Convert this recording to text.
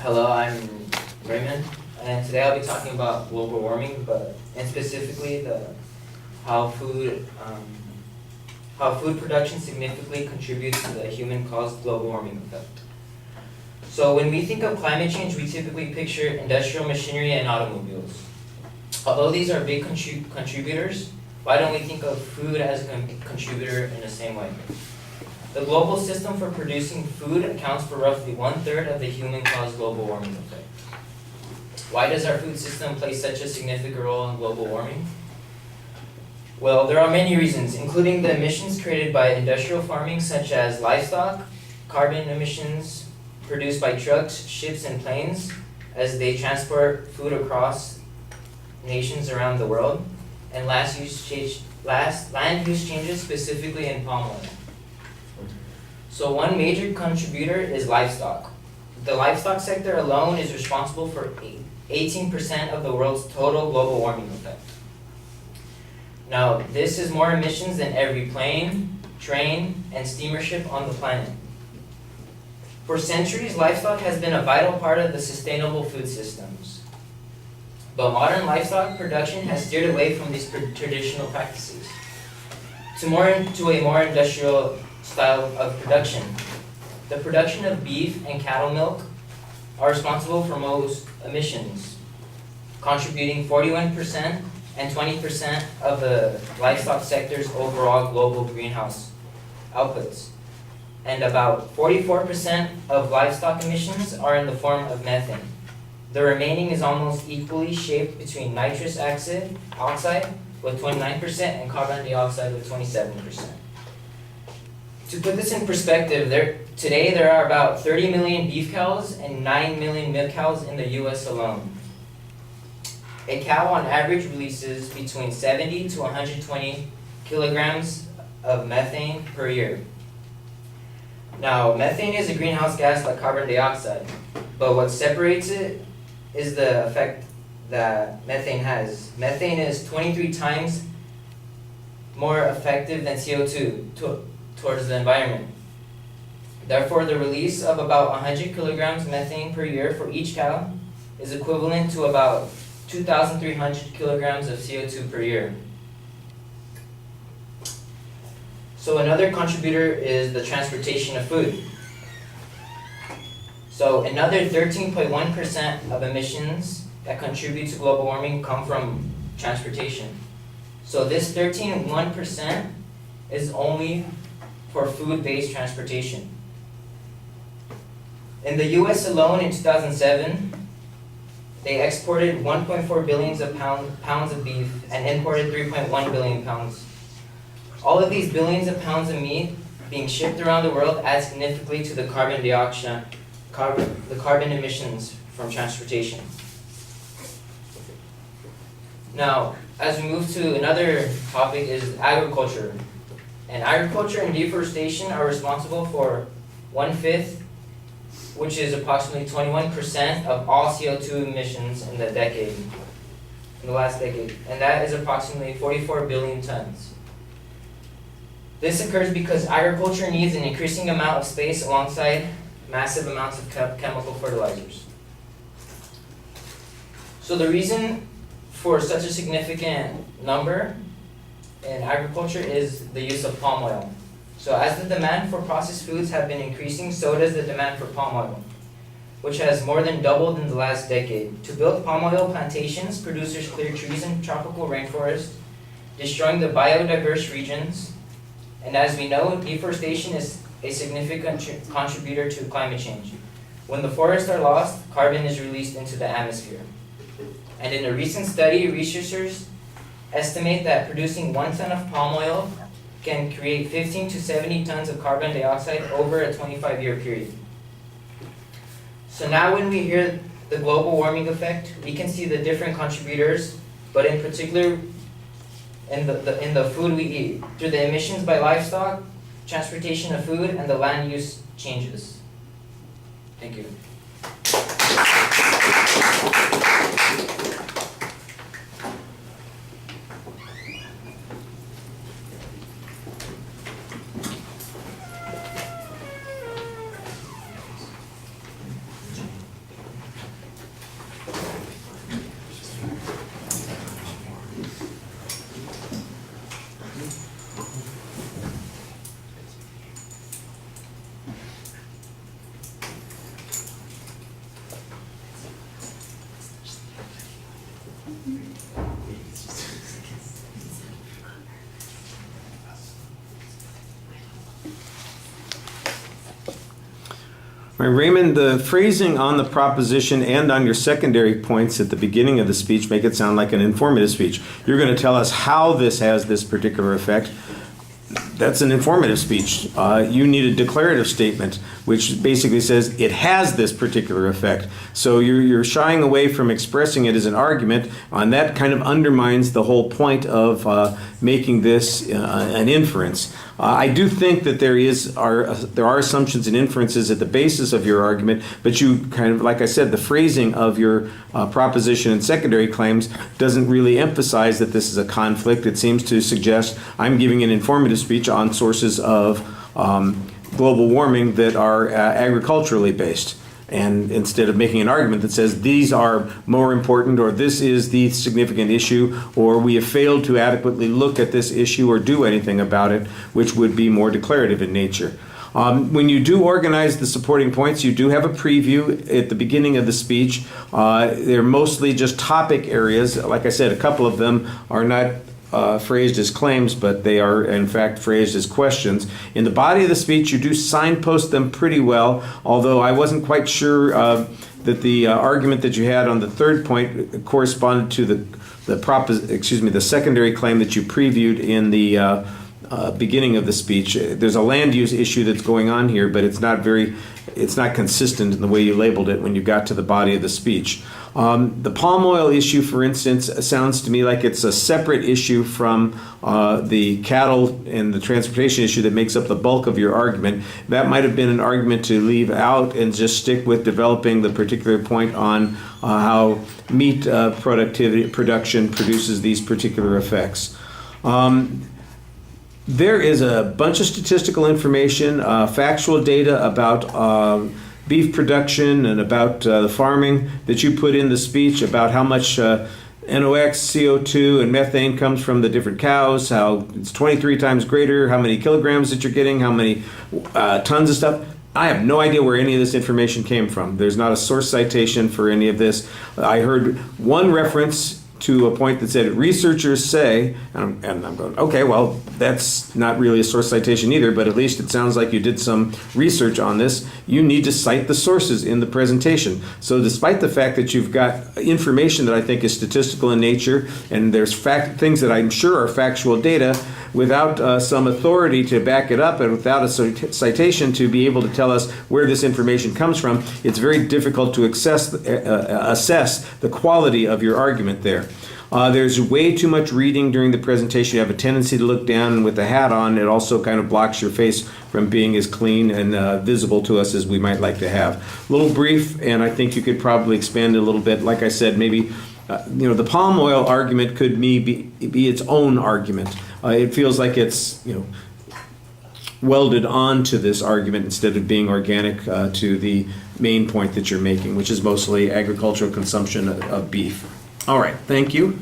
Hello, I'm Raymond, and today I'll be talking about global warming, and specifically how food production significantly contributes to the human-caused global warming effect. So when we think of climate change, we typically picture industrial machinery and automobiles. Although these are big contributors, why don't we think of food as a contributor in the same way? The global system for producing food accounts for roughly 1/3 of the human-caused global warming effect. Why does our food system play such a significant role in global warming? Well, there are many reasons, including the emissions created by industrial farming, such as livestock, carbon emissions produced by trucks, ships, and planes as they transport food across nations around the world, and land use changes, specifically in palm oil. So one major contributor is livestock. The livestock sector alone is responsible for 18% of the world's total global warming effect. Now, this is more emissions than every plane, train, and steamer ship on the planet. For centuries, livestock has been a vital part of the sustainable food systems. But modern livestock production has steered away from these traditional practices to a more industrial style of production. The production of beef and cattle milk are responsible for most emissions, contributing 41% and 20% of the livestock sector's overall global greenhouse outputs. And about 44% of livestock emissions are in the form of methane. The remaining is almost equally shaped between nitrous oxide with 29% and carbon dioxide with 27%. To put this in perspective, today there are about 30 million beef cows and 9 million milk cows in the US alone. A cow on average releases between 70 to 120 kilograms of methane per year. Now, methane is a greenhouse gas like carbon dioxide, but what separates it is the effect that methane has. Methane is 23 times more effective than CO2 towards the environment. Therefore, the release of about 100 kilograms methane per year for each cow is equivalent to about 2,300 kilograms of CO2 per year. So another contributor is the transportation of food. So another 13.1% of emissions that contribute to global warming come from transportation. So this 13.1% is only for food-based transportation. In the US alone in 2007, they exported 1.4 billion pounds of beef and imported 3.1 billion pounds. All of these billions of pounds of meat being shipped around the world add significantly to the carbon emissions from transportation. Now, as we move to another topic is agriculture. And agriculture and deforestation are responsible for 1/5, which is approximately 21% of all CO2 emissions in the last decade. And that is approximately 44 billion tons. This occurs because agriculture needs an increasing amount of space alongside massive amounts of chemical fertilizers. So the reason for such a significant number in agriculture is the use of palm oil. So as the demand for processed foods have been increasing, so does the demand for palm oil, which has more than doubled in the last decade. To build palm oil plantations, producers clear trees in tropical rainforests, destroying the biodiverse regions. And as we know, deforestation is a significant contributor to climate change. When the forests are lost, carbon is released into the atmosphere. And in a recent study, researchers estimate that producing 1 ton of palm oil can create 15 to 70 tons of carbon dioxide over a 25-year period. So now when we hear the global warming effect, we can see the different contributors, but in particular in the food we eat, through the emissions by livestock, transportation of food, and the land use changes. Thank you. All right, Raymond, the phrasing on the proposition and on your secondary points at the beginning of the speech make it sound like an informative speech. You're going to tell us how this has this particular effect. That's an informative speech. You need a declarative statement, which basically says it has this particular effect. So you're shying away from expressing it as an argument, and that kind of undermines the whole point of making this an inference. I do think that there are assumptions and inferences at the basis of your argument, but you kind of, like I said, the phrasing of your proposition and secondary claims doesn't really emphasize that this is a conflict. It seems to suggest I'm giving an informative speech on sources of global warming that are agriculturally based. And instead of making an argument that says these are more important, or this is the significant issue, or we have failed to adequately look at this issue or do anything about it, which would be more declarative in nature. When you do organize the supporting points, you do have a preview at the beginning of the speech. They're mostly just topic areas. Like I said, a couple of them are not phrased as claims, but they are in fact phrased as questions. In the body of the speech, you do signpost them pretty well, although I wasn't quite sure that the argument that you had on the third point corresponded to the secondary claim that you previewed in the beginning of the speech. There's a land use issue that's going on here, but it's not consistent in the way you labeled it when you got to the body of the speech. The palm oil issue, for instance, sounds to me like it's a separate issue from the cattle and the transportation issue that makes up the bulk of your argument. That might have been an argument to leave out and just stick with developing the particular point on how meat production produces these particular effects. There is a bunch of statistical information, factual data about beef production and about the farming that you put in the speech, about how much NOx, CO2, and methane comes from the different cows, how it's 23 times greater, how many kilograms that you're getting, how many tons of stuff. I have no idea where any of this information came from. There's not a source citation for any of this. I heard one reference to a point that said researchers say, and I'm going, okay, well, that's not really a source citation either, but at least it sounds like you did some research on this. You need to cite the sources in the presentation. So despite the fact that you've got information that I think is statistical in nature, and there's things that I'm sure are factual data, without some authority to back it up and without a citation to be able to tell us where this information comes from, it's very difficult to assess the quality of your argument there. There's way too much reading during the presentation. You have a tendency to look down, and with the hat on, it also kind of blocks your face from being as clean and visible to us as we might like to have. A little brief, and I think you could probably expand it a little bit. Like I said, maybe the palm oil argument could be its own argument. It feels like it's welded onto this argument instead of being organic to the main point that you're making, which is mostly agricultural consumption of beef. All right, thank you.